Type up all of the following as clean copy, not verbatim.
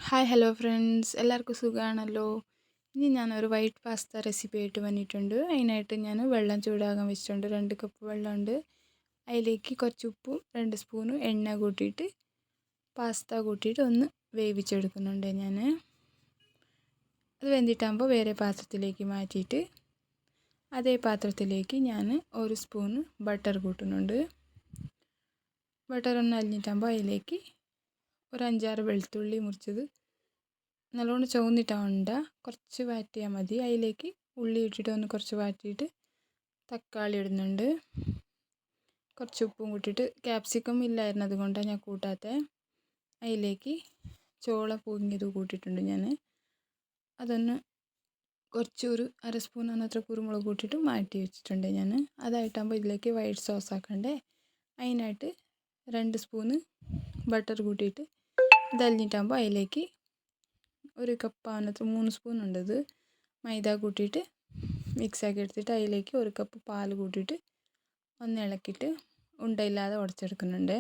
Hi hello friends, എല്ലാവർക്കും സുഖമാണല്ലോ. ഇനി ഞാനൊരു വൈറ്റ് പാസ്ത റെസിപ്പി ആയിട്ട് വന്നിട്ടുണ്ട്. അതിനായിട്ട് ഞാൻ വെള്ളം ചൂടാകാൻ വെച്ചിട്ടുണ്ട്. 2 കപ്പ് വെള്ളമുണ്ട്. അതിലേക്ക് കുറച്ച് ഉപ്പും 2 സ്പൂണ് എണ്ണ കൂട്ടിയിട്ട് പാസ്ത കൂട്ടിയിട്ട് ഒന്ന് വേവിച്ചെടുക്കുന്നുണ്ട്. അത് വെന്തിട്ടാകുമ്പോൾ വേറെ പാത്രത്തിലേക്ക് മാറ്റിയിട്ട് അതേ പാത്രത്തിലേക്ക് ഞാൻ 1 സ്പൂണ് ബട്ടർ കൂട്ടുന്നുണ്ട്. ബട്ടർ ഒന്ന് അലിഞ്ഞിട്ടാകുമ്പോൾ അതിലേക്ക് ഒരു 5-6 വെളുത്തുള്ളി മുറിച്ചത് നല്ലോണം ചുവന്നിട്ടാവണ്ട, കുറച്ച് വാറ്റിയാൽ മതി. അതിലേക്ക് ഉള്ളി ഇട്ടിട്ട് ഒന്ന് കുറച്ച് വാറ്റിയിട്ട് തക്കാളി ഇടുന്നുണ്ട്. കുറച്ച് ഉപ്പും കൂട്ടിയിട്ട്, ക്യാപ്സിക്കം ഇല്ലായിരുന്നു അതുകൊണ്ടാണ് ഞാൻ കൂട്ടാത്തത്. അതിലേക്ക് ചോള പൊങ്ങിയത് കൂട്ടിയിട്ടുണ്ട് ഞാൻ. അതൊന്ന് കുറച്ചൊരു 1/2 സ്പൂൺ അന്നത്ര കുരുമുളക് കൂട്ടിയിട്ട് മാറ്റി വെച്ചിട്ടുണ്ട് ഞാൻ. അതായിട്ടാകുമ്പോൾ ഇതിലേക്ക് വൈറ്റ് സോസ് ആക്കണ്ടേ. അതിനായിട്ട് 2 സ്പൂണ് ബട്ടർ കൂട്ടിയിട്ട് ഇതലിഞ്ഞിട്ടാകുമ്പോൾ അതിലേക്ക് 1 കപ്പ് ആവുന്നത്ര 3 സ്പൂൺ ഉണ്ടത് മൈദ കൂട്ടിയിട്ട് മിക്സാക്കി എടുത്തിട്ട് അതിലേക്ക് 1 കപ്പ് പാൽ കൂട്ടിയിട്ട് ഒന്ന് ഇളക്കിയിട്ട് ഉണ്ടയില്ലാതെ ഉടച്ചെടുക്കുന്നുണ്ട്.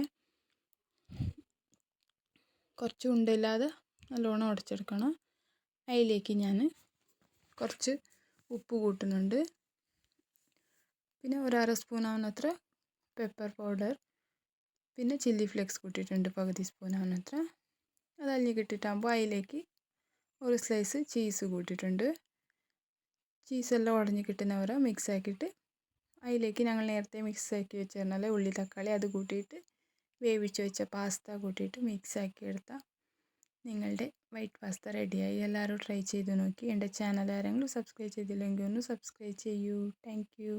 കുറച്ച് ഉണ്ടയില്ലാതെ നല്ലോണം ഉടച്ചെടുക്കണം. അതിലേക്ക് ഞാൻ കുറച്ച് ഉപ്പ് കൂട്ടുന്നുണ്ട്. പിന്നെ 1/2 സ്പൂൺ ആവുന്നത്ര പെപ്പർ പൗഡർ, പിന്നെ ചില്ലി ഫ്ലേക്സ് കൂട്ടിയിട്ടുണ്ട് പകുതി സ്പൂൺ ആവുന്നത്ര. അത് അലിഞ്ഞ് കിട്ടിയിട്ടാകുമ്പോൾ അതിലേക്ക് 1 സ്ലൈസ് ചീസ് കൂട്ടിയിട്ടുണ്ട്. ചീസെല്ലാം ഉടഞ്ഞ് കിട്ടുന്നവരെ മിക്സ് ആക്കിയിട്ട് അതിലേക്ക് ഞങ്ങൾ നേരത്തെ മിക്സ് ആക്കി വെച്ചിരുന്നല്ലേ ഉള്ളി തക്കാളി, അത് കൂട്ടിയിട്ട് വേവിച്ച് വെച്ച പാസ്ത കൂട്ടിയിട്ട് മിക്സ് ആക്കി എടുത്താൽ നിങ്ങളുടെ വൈറ്റ് പാസ്ത റെഡിയായി. എല്ലാവരും ട്രൈ ചെയ്ത് നോക്കി. എൻ്റെ ചാനൽ ആരെങ്കിലും സബ്സ്ക്രൈബ് ചെയ്തില്ലെങ്കിൽ ഒന്ന് സബ്സ്ക്രൈബ് ചെയ്യൂ. Thank you.